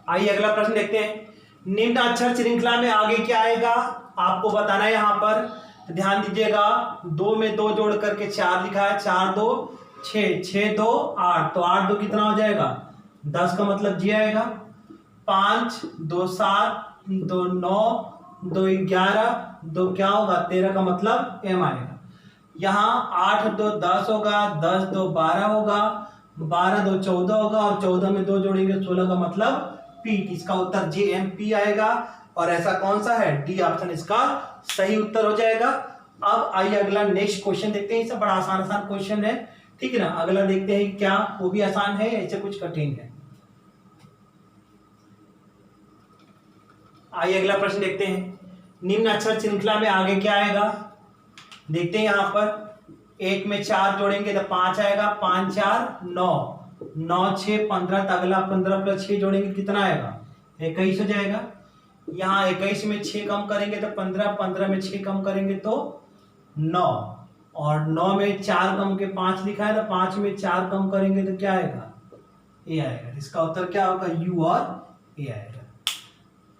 आइए अगला प्रश्न देखते हैं। निम्न अक्षर श्रृंखला में आगे क्या आएगा आपको बताना है। यहां पर ध्यान दीजिएगा, 2 में 2 जोड़ करके 4 लिखा है, 4 2 6, 6 2 8, तो 8 2 कितना हो जाएगा 10 का मतलब जी आएगा। 5 2 7 2 9 2 11 2 क्या होगा 13 का मतलब एम आएगा। यहाँ 8 2 10 होगा, 10 2 12 होगा, 12 2 14 होगा और 14 में 2 जोड़ेंगे 16 का मतलब पी। इसका उत्तर जे एम पी आएगा और ऐसा कौन सा है डी ऑप्शन इसका सही उत्तर हो जाएगा। अब आइए अगला नेक्स्ट क्वेश्चन देखते हैं। इससे बड़ा आसान आसान क्वेश्चन है, ठीक है ना। अगला देखते हैं क्या वो भी आसान है ऐसे कुछ कठिन है। आइए अगला प्रश्न देखते हैं। निम्न अक्षर श्रृंखला में आगे क्या आएगा, देखते हैं। यहाँ पर 1 में 4 जोड़ेंगे तो 5 आएगा, 5 4 9, 9 6 15, तो अगला 15 प्लस 6 जोड़ेंगे कितना आएगा 21 हो जाएगा। यहाँ 21 में 6 कम करेंगे तो 15, 15 में 6 कम करेंगे तो 9, और 9 में 4 कम के 5 लिखा है तो 5 में 4 कम करेंगे तो क्या आएगा ए आएगा। इसका उत्तर क्या होगा यू और ए आएगा।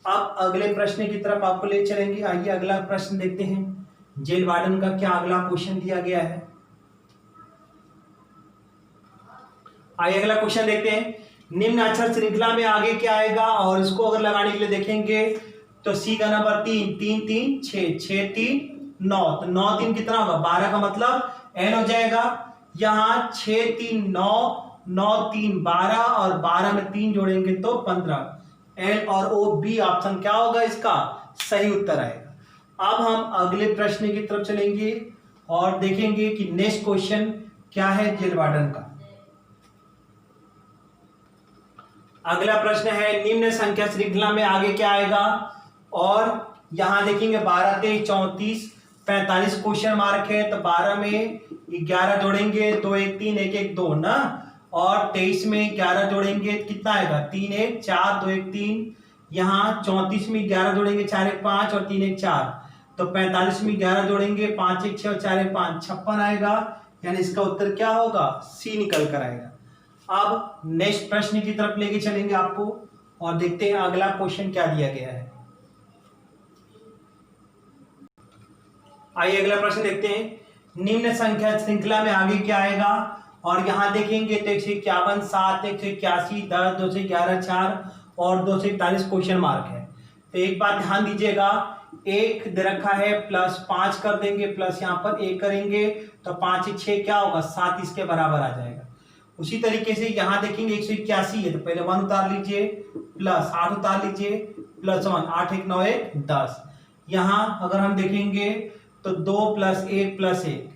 अब अगले प्रश्न की तरफ आपको ले चलेंगे। आइए अगला प्रश्न देखते हैं। जेल वार्डन का क्या अगला क्वेश्चन दिया गया है। आइए अगला क्वेश्चन देखते हैं। निम्न अक्षर श्रृंखला में आगे क्या आएगा, और इसको अगर लगाने के लिए देखेंगे तो सी का नंबर 3 3 3 6 6 3 9, तो 9 3 कितना होगा 12 का मतलब एन हो जाएगा। यहाँ 6 3 9, 9 3 12 और 12 में 3 जोड़ेंगे तो 15, एल और ओ बी ऑप्शन क्या होगा इसका सही उत्तर आएगा। अब हम अगले प्रश्न की तरफ चलेंगे और देखेंगे कि नेक्स्ट क्वेश्चन क्या है जेल वार्डन का। अगला प्रश्न है निम्न संख्या श्रृंखला में आगे क्या आएगा, और यहां देखेंगे 12 23 34 45 क्वेश्चन मार्क है, तो 12 में 11 जोड़ेंगे 2 1 3 1 1 2 ना, और 23 में 11 जोड़ेंगे कितना आएगा 3 1 4 2 1 3, यहाँ 34 में 11 जोड़ेंगे 4 1 5 और 3 1 4, तो 45 में 11 जोड़ेंगे 5 1 6 और 4 1 5 56 आएगा। यानी इसका उत्तर क्या होगा सी निकल कर आएगा। अब नेक्स्ट प्रश्न की तरफ लेके चलेंगे आपको और देखते हैं अगला क्वेश्चन क्या दिया गया है। आइए अगला प्रश्न देखते हैं। निम्न संख्या श्रृंखला में आगे क्या आएगा, और यहां देखेंगे तो 151 7 181 10 211 4 और 241 क्वेश्चन मार्क है। तो एक बात ध्यान दीजिएगा, एक दे रखा है प्लस 5 कर देंगे प्लस यहाँ पर 1 करेंगे तो 5 6 क्या होगा 7 इसके बराबर आ जाएगा। उसी तरीके से यहाँ देखेंगे 181 है तो पहले 1 उतार लीजिए प्लस 8 उतार लीजिए प्लस 1, 8 1 9 1 10। यहाँ अगर हम देखेंगे तो 2 प्लस 1 प्लस 1,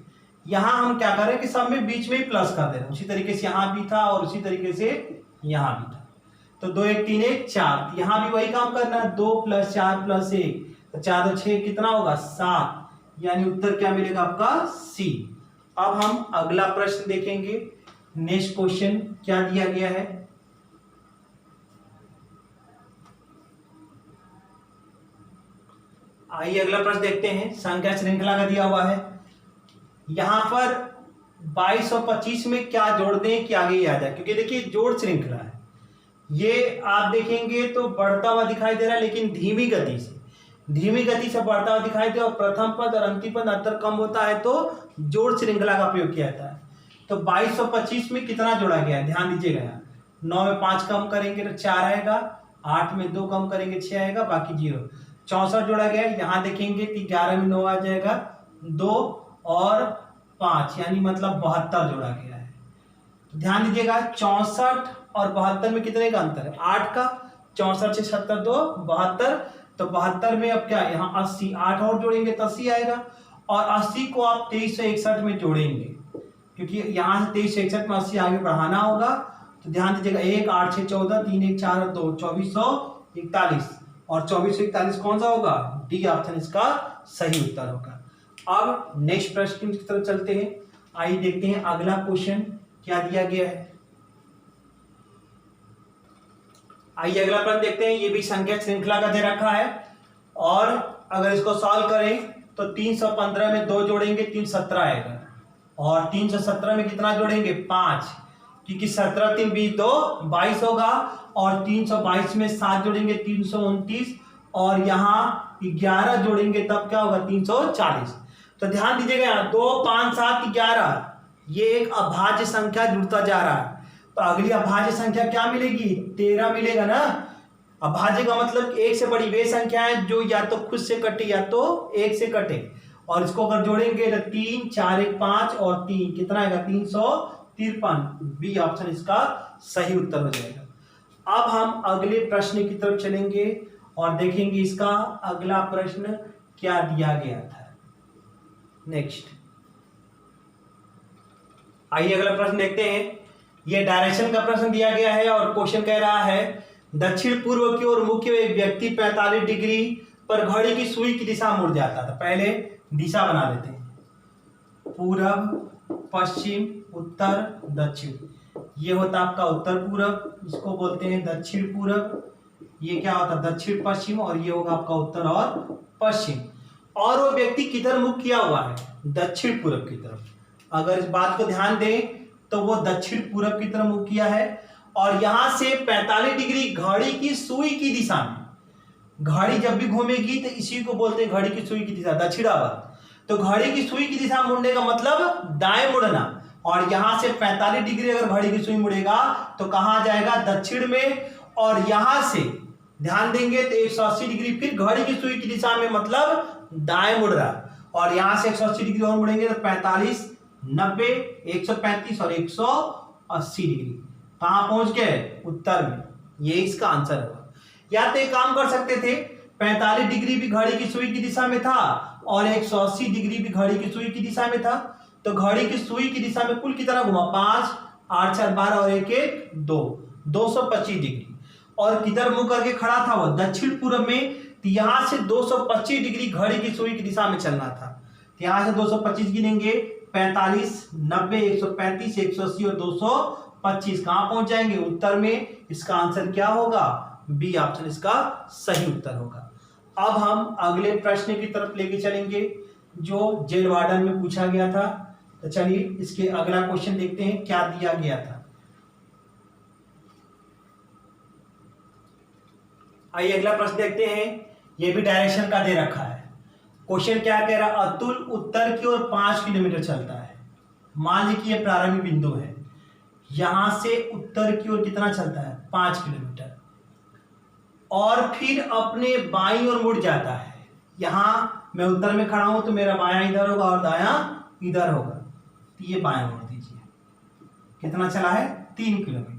यहाँ हम क्या करें कि सब में बीच में ही प्लस कर दे रहे हैं। उसी तरीके से यहाँ भी था और उसी तरीके से यहाँ भी था, तो 2 1 3 1 4, यहाँ भी वही काम करना है 2 प्लस 4 प्लस 1, तो 4 2 6 कितना होगा 7, यानी उत्तर क्या मिलेगा आपका सी। अब हम अगला प्रश्न देखेंगे। नेक्स्ट क्वेश्चन क्या दिया गया है। आइए अगला प्रश्न देखते हैं। संख्या श्रृंखला का दिया हुआ है, यहां पर 22 और 25 में क्या जोड़ दें कि आगे ही आ जाए, क्योंकि देखिए जोड़ श्रृंखला है। ये आप देखेंगे तो बढ़ता हुआ दिखाई दे रहा है लेकिन धीमी गति से बढ़ता हुआ दिखाई दे, और प्रथम पद और अंतिम पद अंतर कम होता है तो जोड़ श्रृंखला का प्रयोग किया जाता है। तो 22 और 25 में कितना जोड़ा गया है ध्यान दीजिएगा। यहाँ 9 में 5 कम करेंगे तो 4 आएगा, 8 में 2 कम करेंगे 6 आएगा, बाकी 0। 64 जोड़ा गया है, यहाँ देखेंगे कि 11 में 9 आ जाएगा, 2 और 5 यानी मतलब 72 जोड़ा गया है। तो ध्यान दीजिएगा 64 और 72 में कितने का अंतर है 8 का, 64 से 70 2 72, तो 72 में अब क्या यहाँ 80, 8 और जोड़ेंगे तो 80 आएगा, और 80 को आप 2361 में जोड़ेंगे क्योंकि यहाँ से 2361 में 80 आगे बढ़ाना होगा। तो ध्यान दीजिएगा 1 8 6 14 3 1 4 और 2 2441, और 2441 कौन सा होगा डी ऑप्शन इसका सही उत्तर होगा। अब नेक्स्ट प्रश्न की तरफ चलते हैं। आइए देखते हैं अगला क्वेश्चन क्या दिया गया है। आइए अगला प्रश्न देखते हैं। ये भी संख्या श्रृंखला का दे रखा है, और अगर इसको सॉल्व करें तो 315 में 2 जोड़ेंगे 317 आएगा, और 317 में कितना जोड़ेंगे 5, क्योंकि 17 3 20 2 22 होगा, और 322 में 7 जोड़ेंगे 329, और यहाँ 11 जोड़ेंगे तब क्या होगा 340। तो ध्यान दीजिएगा यहाँ 2 5 7 11, ये एक अभाज्य संख्या जुड़ता जा रहा है, तो अगली अभाज्य संख्या क्या मिलेगी, 13 मिलेगा ना। अभाज्य का मतलब एक से बड़ी वे संख्या है जो या तो खुद से कटे या तो एक से कटे, और इसको अगर जोड़ेंगे तो 3 4 1 5 और 3 कितना आएगा 353। बी ऑप्शन इसका सही उत्तर हो जाएगा। अब हम अगले प्रश्न की तरफ चलेंगे और देखेंगे इसका अगला प्रश्न क्या दिया गया था। नेक्स्ट आइए अगला प्रश्न देखते हैं। यह डायरेक्शन का प्रश्न दिया गया है और क्वेश्चन कह रहा है दक्षिण पूर्व की ओर मुख्य एक व्यक्ति 45 डिग्री पर घड़ी की सुई की दिशा मुड़ जाता था। पहले दिशा बना लेते हैं, पूरब पश्चिम उत्तर दक्षिण। ये होता आपका उत्तर पूरब, इसको बोलते हैं दक्षिण पूरब। ये क्या होता है दक्षिण पश्चिम, और ये होगा आपका उत्तर और पश्चिम। और वो व्यक्ति किधर मुख किया हुआ है, दक्षिण पूरब की तरफ। अगर इस बात को ध्यान दें तो वो दक्षिण पूरब की तरफ मुख किया है, और यहां से 45 डिग्री घड़ी की सुई की दिशा में, घड़ी जब भी घूमेगी तो इसी को बोलते हैं घड़ी की सुई की दिशा, दक्षिणावर्त। तो घड़ी की सुई की दिशा मुड़ने का मतलब दाएं मुड़ना, और यहां से 45 डिग्री अगर घड़ी की सुई मुड़ेगा तो कहां जाएगा, दक्षिण में। और यहां से ध्यान देंगे तो 180 डिग्री फिर घड़ी की सुई की दिशा में, मतलब दाएं मुड़ रहा, और यहां से 180 डिग्री और मुड़ेंगे तो 45 90 135 और 180 डिग्री कहां पहुंच गए, उत्तर में। ये इसका आंसर होगा। या तो एक काम कर सकते थे, 45 डिग्री भी घड़ी की सुई की दिशा में था और 180 डिग्री भी घड़ी की सुई की दिशा में था, तो घड़ी की सुई की दिशा में कुल कितना घुमा, 5 8 4 12 और 1 1 2 225 डिग्री। और किधर मुंह करके खड़ा था वो, दक्षिण पूर्व में। तो यहां से 225 डिग्री घड़ी की सुई की दिशा में चलना था। तो यहां से 225 गिनेंगे, 45 90 135 180 और 225 कहां पहुंच जाएंगे, उत्तर में। इसका आंसर क्या होगा, बी ऑप्शन इसका सही उत्तर होगा। अब हम अगले प्रश्न की तरफ लेके चलेंगे जो जेल वार्डन में पूछा गया था। तो चलिए इसके अगला क्वेश्चन देखते हैं क्या दिया गया था। आइए अगला प्रश्न देखते हैं। यह भी डायरेक्शन का दे रखा है। क्वेश्चन क्या कह रहा है, अतुल उत्तर की ओर 5 किलोमीटर चलता है। मान लीजिए यह प्रारंभिक बिंदु है, यहां से उत्तर की ओर कितना चलता है, 5 किलोमीटर, और फिर अपने बाईं ओर मुड़ जाता है। यहां मैं उत्तर में खड़ा हूं तो मेरा बायां इधर होगा और दायां इधर होगा, तो ये बायां मोड़ दीजिए। कितना चला है, 3 किलोमीटर,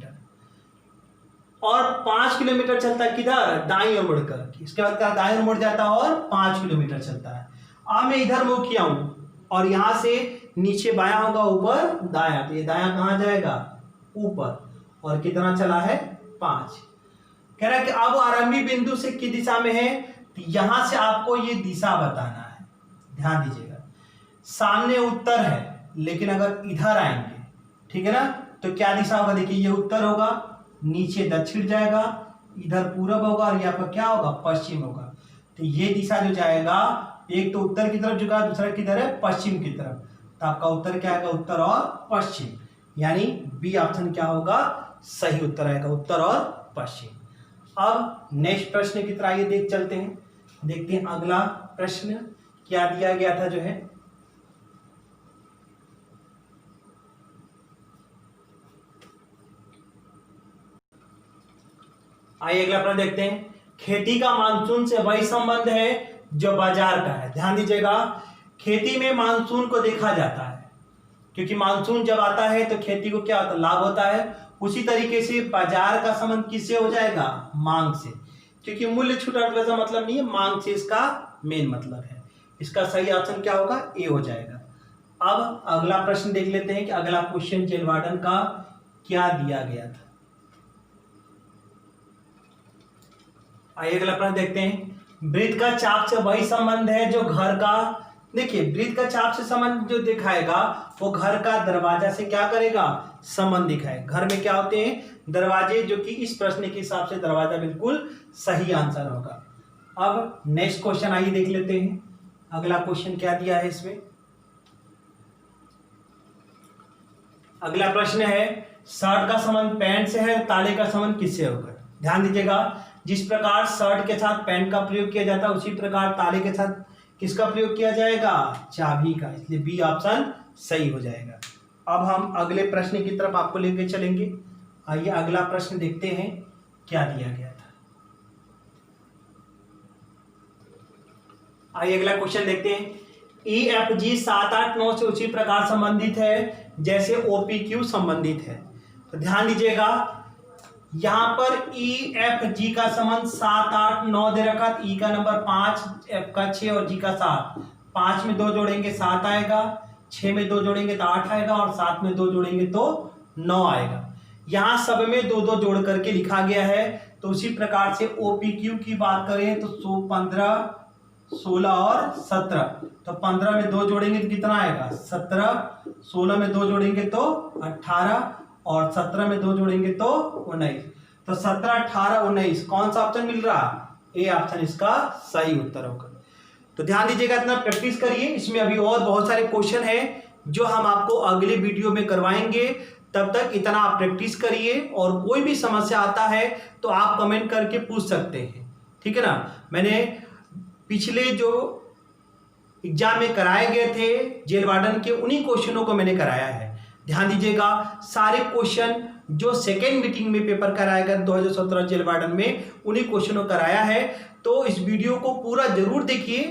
और 5 किलोमीटर चलता है किधर, दाईं ओर मुड़कर। इसके बाद क्या, दाईं ओर मुड़ जाता है और 5 किलोमीटर चलता है। अब मैं इधर मुड़ किया हूं और यहां से नीचे बायां होगा, ऊपर दायां, तो ये दायां कहां जाएगा, ऊपर, और कितना चला है, 5। कह रहा है कि अब आरंभिक बिंदु से किस दिशा में है, तो यहां से आपको ये दिशा बताना है। ध्यान दीजिएगा, सामने उत्तर है, लेकिन अगर इधर आएंगे, ठीक है ना, तो क्या दिशा होगा, देखिए ये उत्तर होगा, नीचे दक्षिण जाएगा, इधर पूरब होगा, और यहाँ पर क्या होगा, पश्चिम होगा। तो ये दिशा जो जाएगा, एक तो उत्तर की तरफ झुका, दूसरा किधर है, पश्चिम की तरफ। तो आपका उत्तर क्या आएगा, उत्तर और पश्चिम, यानी बी ऑप्शन क्या होगा, सही उत्तर आएगा, उत्तर और पश्चिम। अब नेक्स्ट प्रश्न की तरफ आइए देख चलते हैं, देखते हैं अगला प्रश्न क्या दिया गया था जो है। आइए अगला प्रश्न देखते हैं। खेती का मानसून से वही संबंध है जो बाजार का है। ध्यान दीजिएगा, खेती में मानसून को देखा जाता है, क्योंकि मानसून जब आता है तो खेती को क्या होता है, लाभ होता है। उसी तरीके से बाजार का संबंध किससे हो जाएगा, मांग से, क्योंकि मूल्य छूट अर्थव्यवस्था मतलब नहीं है, मांग से इसका मेन मतलब है। इसका सही ऑप्शन क्या होगा, ए हो जाएगा। अब अगला प्रश्न देख लेते हैं कि अगला क्वेश्चन जेल वार्डन का क्या दिया गया था। आइए अगला प्रश्न देखते हैं। वृत्त का चाप से वही संबंध है जो घर का, देखिए वृत्त का चाप से संबंध जो दिखाएगा वो घर का दरवाजा से क्या करेगा, संबंध दिखाएगा। घर में क्या होते हैं, दरवाजे, जो कि इस प्रश्न के हिसाब से दरवाजा बिल्कुल सही आंसर होगा। अब नेक्स्ट क्वेश्चन आइए देख लेते हैं, अगला क्वेश्चन क्या दिया है इसमें। अगला प्रश्न है, शर्ट का संबंध पैंट से है, ताले का संबंध किससे होगा। ध्यान दीजिएगा, जिस प्रकार शर्ट के साथ पैंट का प्रयोग किया जाता है उसी प्रकार ताले के साथ किसका प्रयोग किया जाएगा, चाबी का, इसलिए बी ऑप्शन सही हो जाएगा। अब हम अगले प्रश्न की तरफ आपको लेकर चलेंगे। आइए अगला प्रश्न देखते हैं क्या दिया गया था। आइए अगला क्वेश्चन देखते हैं। EFG 7, 8, 9 से उसी प्रकार संबंधित है जैसे OPQ संबंधित है। तो ध्यान दीजिएगा, यहां पर EFG का संबंध 7, 8, 9 दे रखा। E का नंबर 5, F का 6 और G का 7। 5 में 2 जोड़ेंगे 7 आएगा, 6 में 2 जोड़ेंगे तो 8 आएगा और 7 में 2 जोड़ेंगे तो 9 आएगा। यहां सब में 2-2 जोड़ करके लिखा गया है। तो उसी प्रकार से OPQ की बात करें तो 15, 16 और 17। तो 15 में 2 जोड़ेंगे तो कितना आएगा 17, 16 में 2 जोड़ेंगे तो 18 और 17 में 2 जोड़ेंगे तो 19। तो 17, 18, 19 कौन सा ऑप्शन मिल रहा? ए ऑप्शन इसका सही उत्तर होगा। तो ध्यान दीजिएगा, इतना प्रैक्टिस करिए। इसमें अभी और बहुत सारे क्वेश्चन हैं जो हम आपको अगले वीडियो में करवाएंगे। तब तक इतना आप प्रैक्टिस करिए और कोई भी समस्या आता है तो आप कमेंट करके पूछ सकते हैं, ठीक है ना। मैंने पिछले जो एग्जाम में कराए गए थे जेल वार्डन के, उन्हीं क्वेश्चनों को मैंने कराया है। ध्यान दीजिएगा, सारे क्वेश्चन जो सेकेंड मीटिंग में पेपर कराया गया 2017 जेल वार्डन में, उन्हीं क्वेश्चनों को कराया है। तो इस वीडियो को पूरा जरूर देखिए,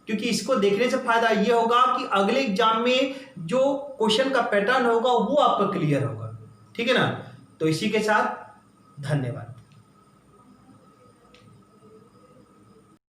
क्योंकि इसको देखने से फायदा ये होगा कि अगले एग्जाम में जो क्वेश्चन का पैटर्न होगा वो आपका क्लियर होगा, ठीक है ना। तो इसी के साथ धन्यवाद।